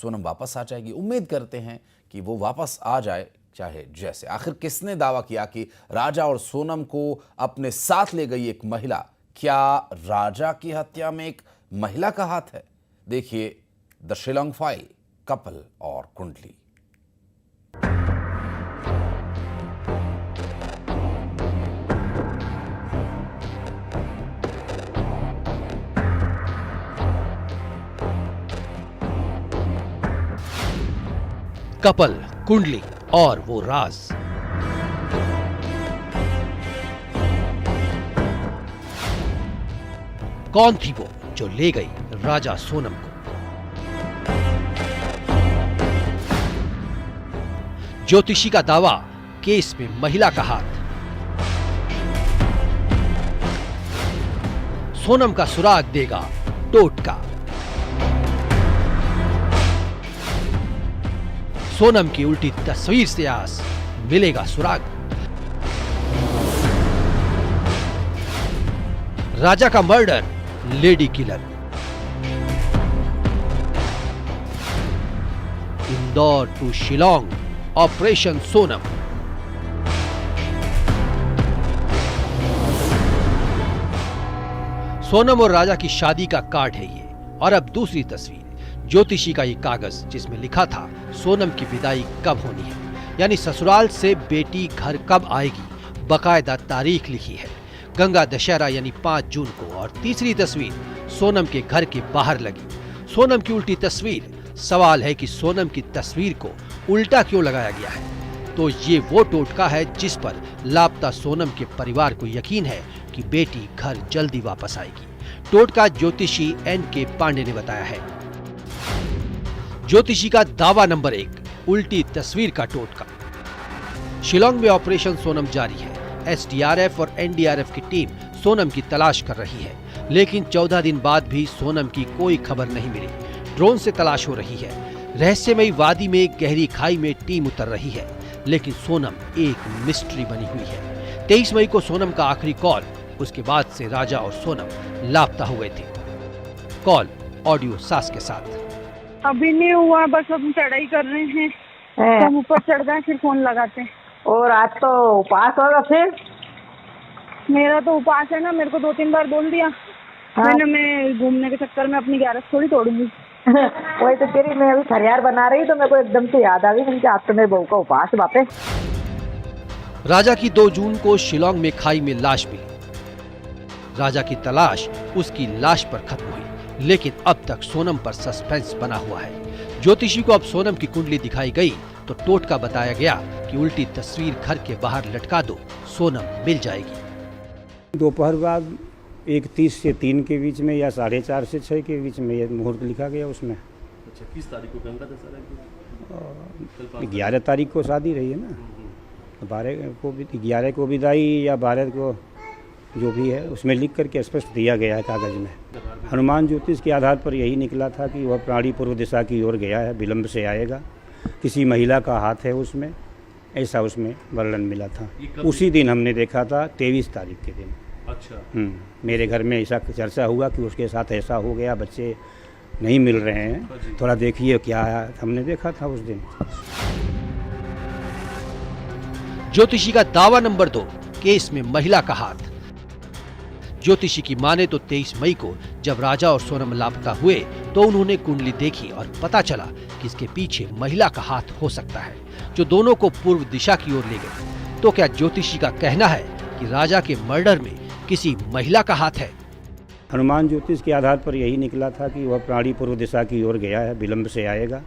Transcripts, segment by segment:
सोनम वापस आ जाएगी। उम्मीद करते हैं कि वो वापस आ जाए चाहे जैसे। आखिर किसने दावा किया कि राजा और सोनम को अपने साथ ले गई एक महिला? क्या राजा की हत्या में एक महिला का हाथ है? देखिए द शिलोंग फाइल, कपल और कुंडली। कपल, कुंडली और वो राज। कौन थी वो जो ले गई राजा सोनम को? ज्योतिषी का दावा, केस में महिला का हाथ। सोनम का सुराग देगा टोटका। सोनम की उल्टी तस्वीर से आस मिलेगा सुराग। राजा का murder, lady killer. Indore to Shillong, operation Sonam. Sonam और राजा की शादी का कार्ड है ये। और अब दूसरी तस्वीर, ज्योतिषी का ये कागज जिसमें लिखा था सोनम की विदाई कब होनी है, यानी ससुराल से बेटी घर कब आएगी। बकायदा तारीख लिखी है, गंगा दशहरा यानी 5 जून को। और तीसरी तस्वीर सोनम के घर के बाहर लगी, सोनम की उल्टी तस्वीर। सवाल है कि सोनम की तस्वीर को उल्टा क्यों लगाया गया है? तो ये वो टोटका है जिस पर लापता सोनम के परिवार को यकीन है कि बेटी घर जल्दी वापस आएगी। टोटका ज्योतिषी NK पांडे ने बताया है। ज्योतिषी का दावा नंबर 1, उल्टी तस्वीर का टोटका। शिलोंग में ऑपरेशन सोनम जारी है। SDRF और NDRF की टीम सोनम की तलाश कर रही है, लेकिन 14 दिन बाद भी सोनम की कोई खबर नहीं मिली। ड्रोन से तलाश हो रही है। रहस्यमयी वादी में गहरी खाई में टीम उतर रही है, लेकिन सोनम एक मिस्ट्री बनी हुई है। 23 मई को सोनम का आखिरी कॉल, उसके बाद से राजा और सोनम लापता हो गए थे। कॉल ऑडियो सास के साथ। अभी नहीं हुआ, बस हम चढ़ाई कर रहे हैं। हम ऊपर चढ़ गए, फिर फोन लगाते हैं। और आज तो उपास होगा फिर? मेरा तो उपास है ना, मेरे को 2-3 बार बोल दिया। मैंने मैं घूमने के चक्कर में अपनी 11 थोड़ी तोड़ूंगी। वही तो तेरी, मैं अभी खरियार बना रही तो मेरे को एकदम से याद आ गई कि आज तो मेरे बहू का उपास बापे। राजा की 2 जून को शिलोंग में खाई में लाश मिली। राजा की तलाश उसकी लाश पर खत्म हुई, लेकिन अब तक सोनम पर सस्पेंस बना हुआ है। ज्योतिषी को अब सोनम की कुंडली दिखाई गई तो टोटका बताया गया कि उल्टी तस्वीर घर के बाहर लटका दो, सोनम मिल जाएगी। दोपहर बाद 1:30 से 3 के बीच में या 4:30 से 6 के बीच में ये मुहूर्त लिखा गया उसमें। अच्छा, किस तारीख को? गंगा दशहरा 11 तारीख को शादी रही है ना, 12 को भी, 11 को विदाई या 12 को जो भी है उसमें लिख करके स्पष्ट दिया गया है कागज में। हनुमान ज्योतिष के आधार पर यही निकला था कि वह प्राणी पूर्व दिशा की ओर गया है, विलंब से आएगा, किसी महिला का हाथ है उसमें, ऐसा उसमें वर्णन मिला था। उसी दिन हमने देखा था, 23 तारीख के दिन। अच्छा। मेरे घर में ऐसा चर्चा हुआ कि उसके साथ ऐसा हो गया, बच्चे नहीं मिल रहे हैं, थोड़ा देखिए क्या है। हमने देखा था उस दिन। ज्योतिषी का दावा नंबर 2, केस में महिला का हाथ। ज्योतिषी की माने तो 23 मई को जब राजा और सोनम लापता हुए तो उन्होंने कुंडली देखी और पता चला कि इसके पीछे महिला का हाथ हो सकता है, जो दोनों को पूर्व दिशा की ओर ले गई। तो क्या ज्योतिषी का कहना है कि राजा के मर्डर में किसी महिला का हाथ है? हनुमान ज्योतिष के आधार पर यही निकला था कि वह प्राणी पूर्व दिशा की ओर गया है, विलंब से आएगा,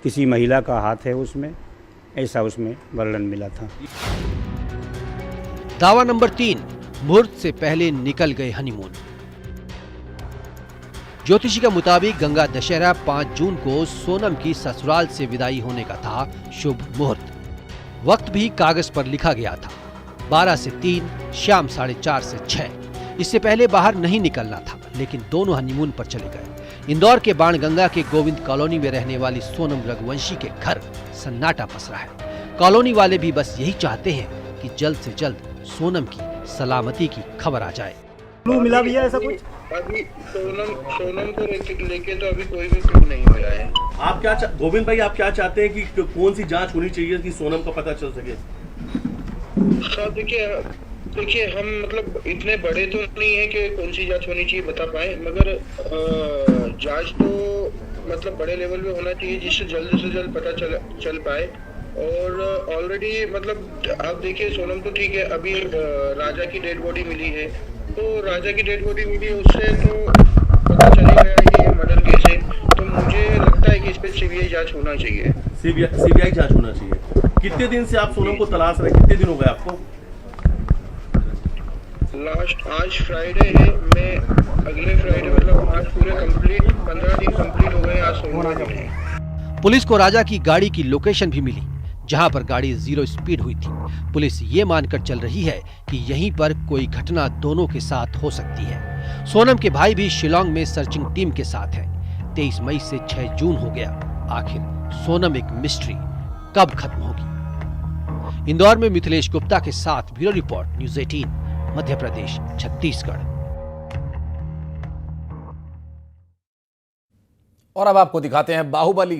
किसी महिला का हाथ है उसमें, ऐसा उसमें वर्णन मिला था। दावा नंबर 3, मुहूर्त से पहले निकल गए हनीमून। ज्योतिषी के मुताबिक गंगा दशहरा 5 जून को सोनम की ससुराल से विदाई होने का था शुभ मुहूर्त। वक्त भी कागज पर लिखा गया था, 12 से 3, शाम 4:30 से 6। इससे पहले बाहर नहीं निकलना था, लेकिन दोनों हनीमून पर चले गए। इंदौर के बाणगंगा के गोविंद कॉलोनी में रहने वाली सोनम रघुवंशी के घर सन्नाटा पसरा है। कॉलोनी वाले भी बस यही चाहते हैं कि जल्द से जल्द सोनम की सलामती की खबर आ जाए। क्लू मिला भैया ऐसा कुछ? अभी सोनम को लेके तो अभी कोई भी क्लू नहीं मिला है। आप क्या गोविंद भाई, आप क्या चाहते हैं कि कौन सी जांच होनी चाहिए कि सोनम का पता चल सके? सर देखिए हम मतलब इतने बड़े तो नहीं है कि कौन सी जांच होनी चाहिए बता पाए, मगर जांच तो मतलब बड़े लेवल पे होना चाहिए जिससे जल्द से जल्द पता चल पाए। और ऑलरेडी मतलब आप देखिए सोनम तो ठीक है, अभी राजा की डेड बॉडी मिली है, तो राजा की डेड बॉडी मिली है उससे तो पता चल ही गया है कि ये मर्डर केस है। तो मुझे लगता है कि इस पर सीबीआई जांच होना चाहिए। सीबीआई जांच होना चाहिए। कितने दिन से आप सोनम को तलाश रहे, कितने दिन हो गए आपको? लास्ट आज फ्राइडे है, मैं अगले फ्राइडे मतलब आज पूरे कंप्लीट 15 दिन कंप्लीट हो गए आज सोमवार। पुलिस को राजा की गाड़ी की लोकेशन भी मिली, जहां पर गाड़ी 0 स्पीड हुई थी। पुलिस ये मानकर चल रही है कि यहीं पर कोई घटना दोनों के साथ हो सकती है। सोनम के भाई भी शिलोंग में सर्चिंग टीम के साथ है। 23 मई से 6 जून हो गया। आखिर सोनम एक मिस्ट्री कब खत्म होगी? इंदौर में मिथिलेश गुप्ता के साथ bureau report, news 18, Madhya Pradesh, Chhattisgarh. और अब आपको दिखाते हैं बाहुबली